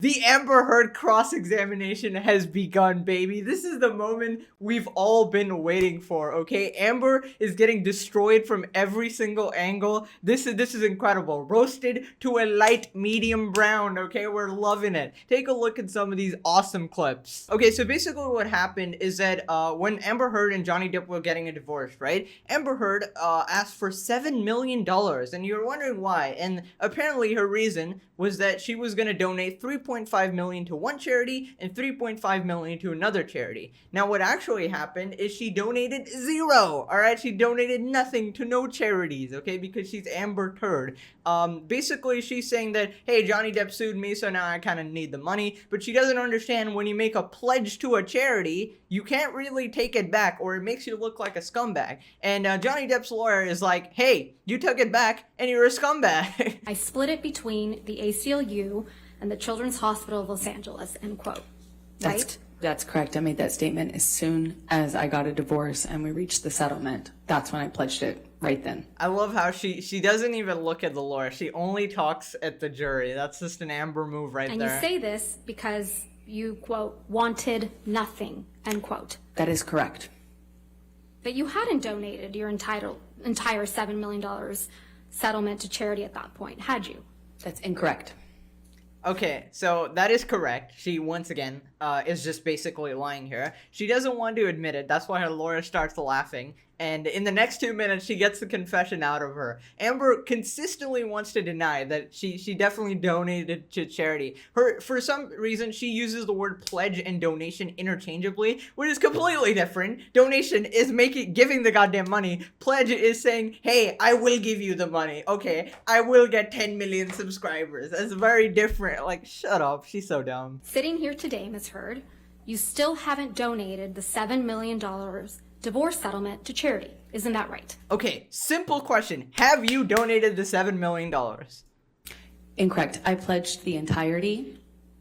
The Amber Heard cross-examination has begun, baby. This is the moment we've all been waiting for, okay? Amber is getting destroyed from every single angle. This is incredible. Roasted to a light medium brown, okay? We're loving it. Take a look at some of these awesome clips. Okay, so basically what happened is that when Amber Heard and Johnny Depp were getting a divorce, right? Amber Heard asked for $7 million, and you're wondering why. And apparently her reason was that she was going to donate $3.5 million to one charity and $3.5 million to another charity. Now, what actually happened is she donated zero, all right? She donated nothing to no charities, okay? Because she's Amber Heard. Basically, she's saying that, hey, Johnny Depp sued me, so now I kind of need the money. But she doesn't understand when you make a pledge to a charity, you can't really take it back, or it makes you look like a scumbag. And Johnny Depp's lawyer is like, hey, you took it back, and you're a scumbag. I split it between the ACLU and the Children's Hospital of Los Angeles, end quote. Right? That's correct. I made that statement as soon as I got a divorce and we reached the settlement. That's when I pledged it, right then. I love how she doesn't even look at the lawyer. She only talks at the jury. That's just an Amber move right there. And you say this because you, quote, wanted nothing, end quote. That is correct. But you hadn't donated your entire $7 million settlement to charity at that point, had you? That's incorrect. Okay, so that is correct. She, once again, is just basically lying here. She doesn't want to admit it. That's why her lawyer starts laughing. And in the next 2 minutes, she gets the confession out of her. Amber consistently wants to deny that she definitely donated to charity. For some reason, she uses the word pledge and donation interchangeably, which is completely different. Donation is giving the goddamn money. Pledge is saying, hey, I will give you the money. Okay, I will get 10 million subscribers. That's very different. Like, shut up. She's so dumb. Sitting here today, Ms. Heard, you still haven't donated the $7 million divorce settlement to charity. Isn't that right? Okay, simple question. Have you donated the $7 million? Incorrect. I pledged the entirety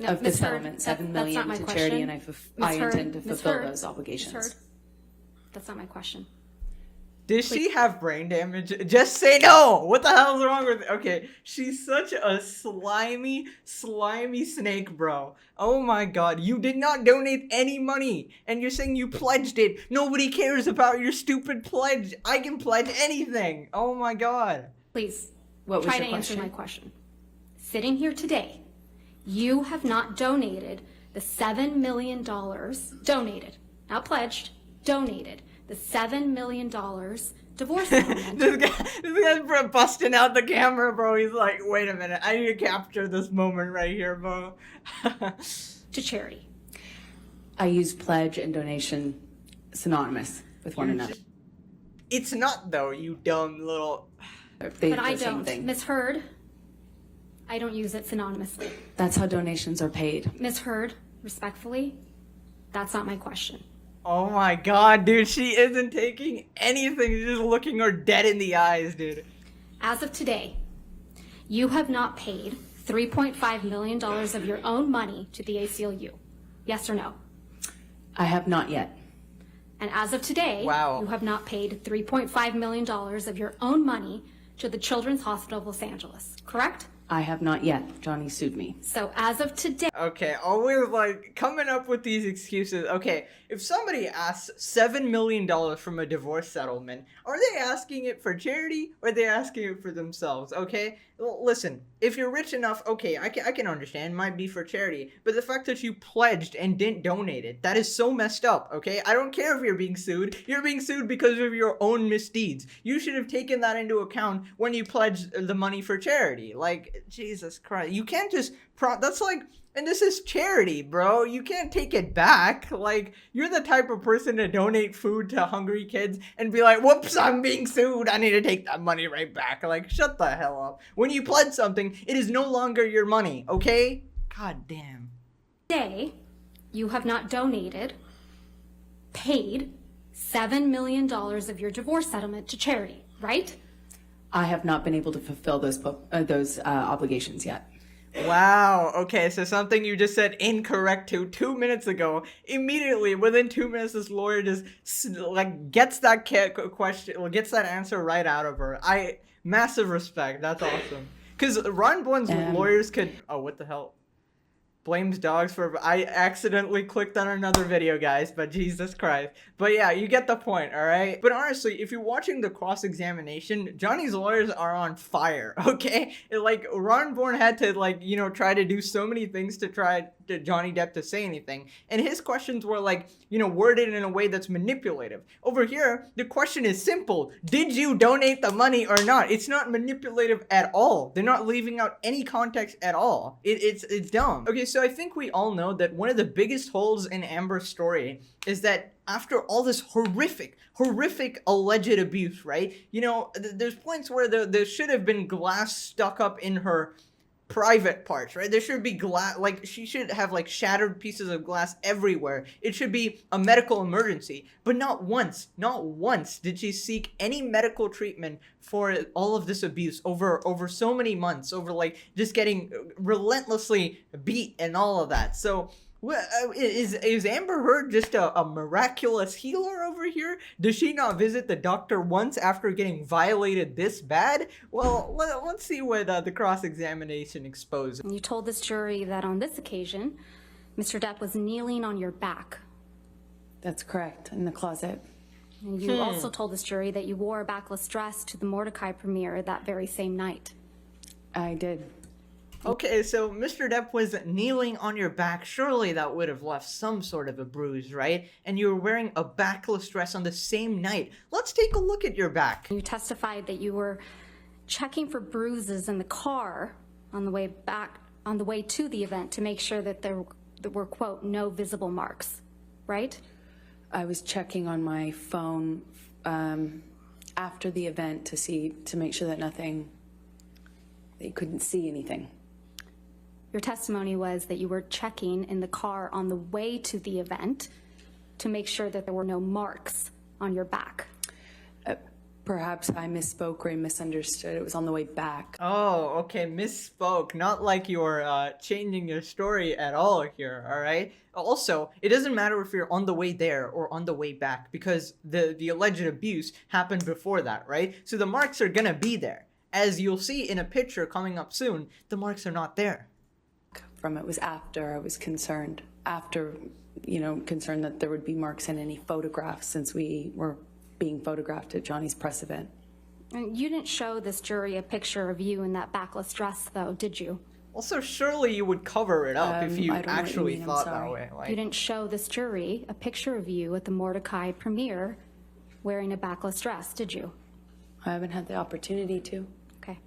of the Ms. Heard, settlement, $7 million to question. charity, and I intend to Ms. fulfill Heard, those obligations. Ms. Heard, that's not my question. Does she have brain damage? Just say no! What the hell is wrong with... Okay, she's such a slimy snake, bro. Oh my god, you did not donate any money, and you're saying you pledged it. Nobody cares about your stupid pledge. I can pledge anything. Oh my god. Please, What was try your to answer question? my question. Sitting here today, you have not donated the $7 million, donated, not pledged, donated, the $7 million divorce settlement This guy's busting out the camera, bro. He's like, wait a minute, I need to capture this moment right here, bro. to charity. I use pledge and donation synonymous with one another. It's not, though, you dumb little... They But I the same don't. thing. Ms. Heard, I don't use it synonymously. That's how donations are paid. Ms. Heard, respectfully, that's not my question. Oh my god, dude, she isn't taking anything. She's just looking her dead in the eyes, dude. As of today, you have not paid $3.5 million of your own money to the ACLU. Yes or no? I have not yet. And as of today, Wow. you have not paid $3.5 million of your own money to the Children's Hospital of Los Angeles, correct? I have not yet. Johnny sued me. So as of today, Okay, always like coming up with these excuses. Okay, if somebody asks $7 million from a divorce settlement, are they asking it for charity or are they asking it for themselves? Okay, well, listen, if you're rich enough, okay, I can understand, it might be for charity, but the fact that you pledged and didn't donate it, that is so messed up, okay? I don't care if you're being sued because of your own misdeeds. You should have taken that into account when you pledged the money for charity. Like, Jesus Christ, you can't just, that's like, and this is charity, bro. You can't take it back. Like, you're the type of person to donate food to hungry kids and be like, whoops, I'm being sued. I need to take that money right back. Like, shut the hell up. When you pledge something, it is no longer your money, okay? God damn. you have not donated, paid $7 million of your divorce settlement to charity, right? I have not been able to fulfill those obligations yet. Wow. Okay, so something you just said incorrect to 2 minutes ago. Immediately, within 2 minutes, this lawyer just like gets that question, gets that answer right out of her. Massive respect. That's awesome. Because Ron Blunt's lawyers could. Oh, what the hell? Blames dogs for. I accidentally clicked on another video, guys, but Jesus Christ. But yeah, you get the point, all right? But honestly, if you're watching the cross-examination, Johnny's lawyers are on fire, okay? Like, Ron Bourne had to, like, you know, try to do so many things to try to Johnny Depp to say anything. And his questions were, like, you know, worded in a way that's manipulative. Over here, the question is simple. Did you donate the money or not? It's not manipulative at all. They're not leaving out any context at all. It's dumb. Okay, so I think we all know that one of the biggest holes in Amber's story is that after all this horrific alleged abuse, right? You know, there's points where there should have been glass stuck up in her private parts, right? There should be glass, like, she should have, like, shattered pieces of glass everywhere. It should be a medical emergency. But not once did she seek any medical treatment for all of this abuse over so many months, over, like, just getting relentlessly beat and all of that. So is Amber Heard just a miraculous healer over here? Does she not visit the doctor once after getting violated this bad? Well, let's see what the cross-examination exposes. You told this jury that on this occasion, Mr. Depp was kneeling on your back. That's correct, in the closet. And you also told this jury that you wore a backless dress to the Mordecai premiere that very same night. I did. Okay, so Mr. Depp was kneeling on your back. Surely that would have left some sort of a bruise, right? And you were wearing a backless dress on the same night. Let's take a look at your back. You testified that you were checking for bruises in the car on the way to the event to make sure that there were, quote, no visible marks, right? I was checking on my phone after the event to make sure that you couldn't see anything. Your testimony was that you were checking in the car on the way to the event to make sure that there were no marks on your back. Perhaps I misspoke or I misunderstood. It was on the way back. Oh, okay, misspoke. Not like you're changing your story at all here, all right? Also, it doesn't matter if you're on the way there or on the way back because the alleged abuse happened before that, right? So the marks are gonna be there. As you'll see in a picture coming up soon, the marks are not there. From it was after I was concerned. After, concerned that there would be marks in any photographs since we were being photographed at Johnny's press event. And you didn't show this jury a picture of you in that backless dress, though, did you? Also, surely you would cover it up if you I don't know what you actually mean, I'm thought that sorry. way. Like, You didn't show this jury a picture of you at the Mordecai premiere wearing a backless dress, did you? I haven't had the opportunity to. Okay.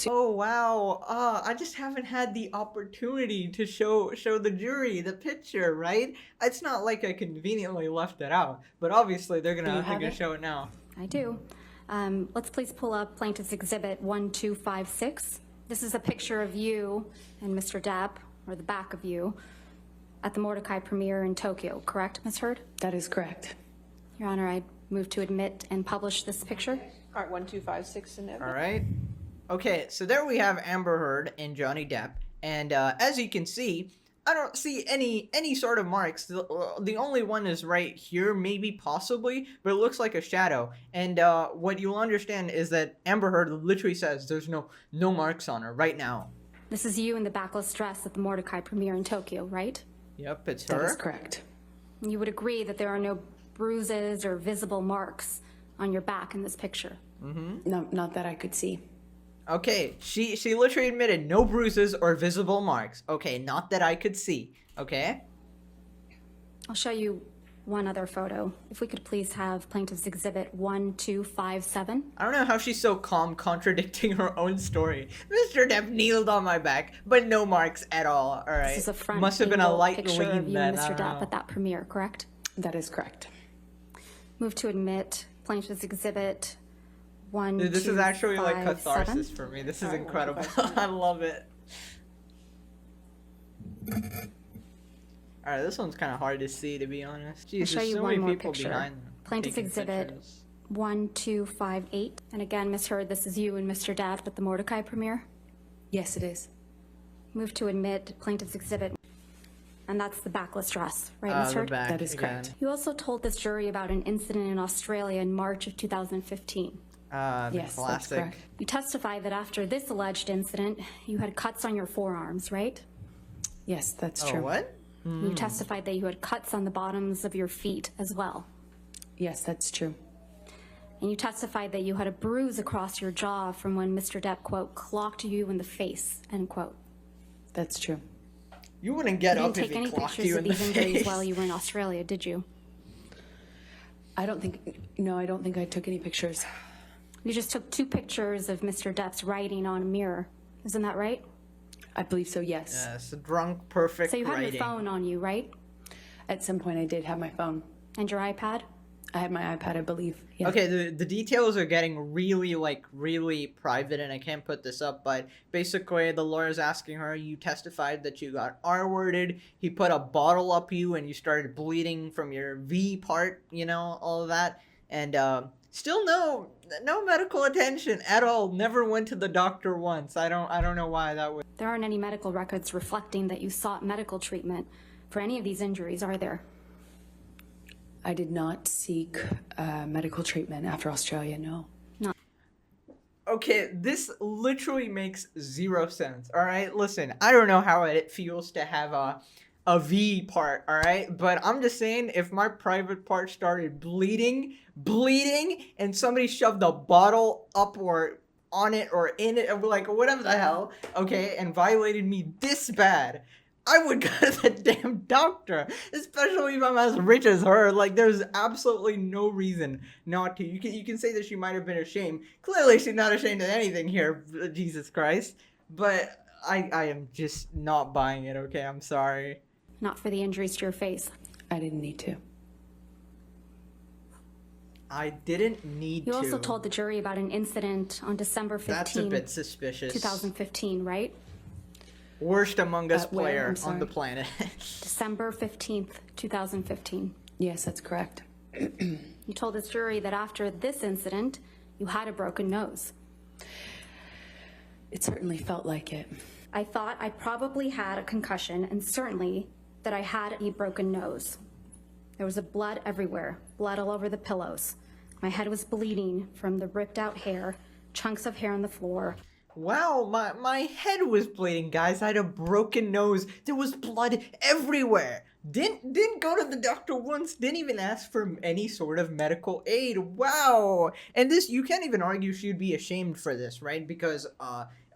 oh wow, I just haven't had the opportunity to show the jury the picture, right? It's not like I conveniently left it out, but obviously they're gonna show it now. I do. Let's please pull up Plaintiff's Exhibit 1256. This is a picture of you and Mr. Depp, or the back of you, at the Mordecai premiere in Tokyo, correct, Ms. Heard? That is correct. Your Honor, I move to admit and publish this picture. All right, 1256 and All right. Okay, so there we have Amber Heard and Johnny Depp, and as you can see, I don't see any sort of marks. The only one is right here, maybe, possibly, but it looks like a shadow. And what you'll understand is that Amber Heard literally says there's no marks on her right now. This is you in the backless dress at the Mordecai premiere in Tokyo, right? Yep, it's her. That is correct. You would agree that there are no bruises or visible marks on your back in this picture? No, not that I could see. Okay, she literally admitted no bruises or visible marks. Okay, not that I could see. Okay? I'll show you one other photo. If we could please have Plaintiff's Exhibit 1257. I don't know how she's so calm contradicting her own story. Mr. Depp kneeled on my back, but no marks at all. All right. This is a front Must have been a angle light picture lean of you then. and I Mr. don't Depp know. at that premiere, correct? That is correct. Move to admit Plaintiff's Exhibit Dude, this is actually like 1257. catharsis for me. This is incredible. I love it. Alright, this one's kind of hard to see, to be honest. Jeez, I'll show there's you so one many more people picture. behind them. Plaintiff's taking Exhibit pictures. 1258. And again, Ms. Heard, this is you and Mr. Depp at the Mordecai premiere. Yes, it is. Move to admit Plaintiff's Exhibit. And that's the backless dress, right, Ms. The Heard? back That is again. correct. You also told this jury about an incident in Australia in March of 2015. The Yes, that's classic. correct. You testified that after this alleged incident, you had cuts on your forearms, right? Yes, that's Oh, true. what? You testified that you had cuts on the bottoms of your feet as well. Yes, that's true. And you testified that you had a bruise across your jaw from when Mr. Depp, quote, clocked you in the face, end quote. That's true. You wouldn't get You up didn't if take he any clocked pictures you of in the these injuries face. while you were in Australia, did you? I don't think I took any pictures. You just took 2 pictures of Mr. Depp's writing on a mirror. Isn't that right? I believe so, yes. Yes, drunk, perfect So you had writing. your phone on you, right? At some point, I did have my phone. And your iPad? I had my iPad, I believe. Yes. Okay, the details are getting really private, and I can't put this up, but basically the lawyer's asking her, you testified that you got R-worded, he put a bottle up you, and you started bleeding from your V part, you know, all of that, and still no medical attention at all, never went to the doctor once. I don't know why that would. There aren't any medical records reflecting that you sought medical treatment for any of these injuries, are there? I did not seek medical treatment after Australia, no. Okay, this literally makes 0 sense, alright? Listen, I don't know how it feels to have a V part, alright? But I'm just saying, if my private part started bleeding, and somebody shoved a bottle up or on it or in it, like whatever the hell, okay, and violated me this bad, I would go to the damn doctor, especially if I'm as rich as her. Like, there's absolutely no reason not to. You can say that she might have been ashamed. Clearly, she's not ashamed of anything here, Jesus Christ. But I am just not buying it, okay? I'm sorry. Not for the injuries to your face. I didn't need to. I didn't need You to. also told the jury about an incident on December 15, That's a bit suspicious. 2015, right? Worst Among Us Where? player I'm on sorry. the planet. December 15th, 2015. Yes, that's correct. You told this jury that after this incident, you had a broken nose. It certainly felt like it. I thought I probably had a concussion and certainly that I had a broken nose. There was blood everywhere, blood all over the pillows. My head was bleeding from the ripped out hair, chunks of hair on the floor. Wow, my head was bleeding, guys. I had a broken nose. There was blood everywhere. Didn't go to the doctor once. Didn't even ask for any sort of medical aid. Wow. And this, you can't even argue she'd be ashamed for this, right? Because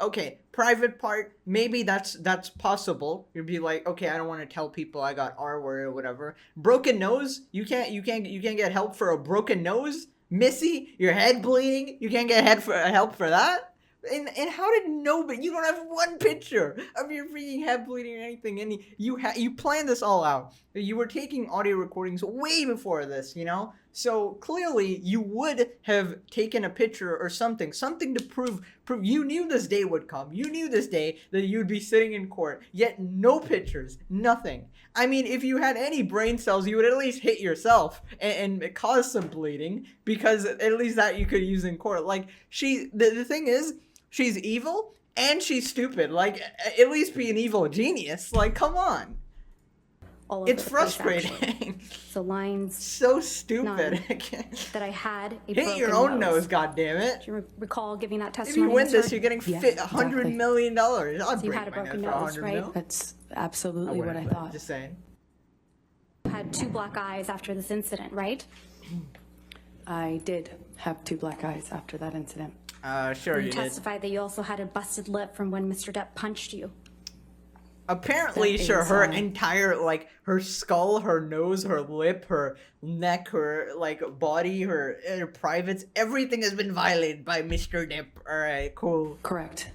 okay, private part, maybe that's possible. You'd be like, okay, I don't want to tell people I got R word or whatever. Broken nose, you can't get help for a broken nose. Missy, your head bleeding, you can't get help for that. And how did nobody? You don't have one picture of your freaking head bleeding or anything. And you planned this all out. You were taking audio recordings way before this, you know. So clearly you would have taken a picture or something to prove you knew this day would come. You knew this day that you'd be sitting in court. Yet no pictures, nothing. I mean, if you had any brain cells, you would at least hit yourself and cause some bleeding, because at least that you could use in court. Like, the thing is, she's evil and she's stupid. Like, at least be an evil genius. Like, come on. All over It's the place, actually. frustrating. So lines So stupid. that I had a Hit broken your own nose, goddammit. Do you recall giving that If testimony? you win in this, court? you're getting Yeah, $100 exactly. million. I'd So you break had a my broken nose for nose, 100 right? mil. That's absolutely what I wouldn't, but thought. Just saying. You had 2 black eyes after this incident, right? I did have 2 black eyes after that incident. Sure You you did. testified that you also had a busted lip from when Mr. Depp punched you. Apparently, That sure, is, her entire, like, her skull, her nose, her lip, her neck, her, like, body, her privates, everything has been violated by Mr. Depp. Alright, cool. Correct.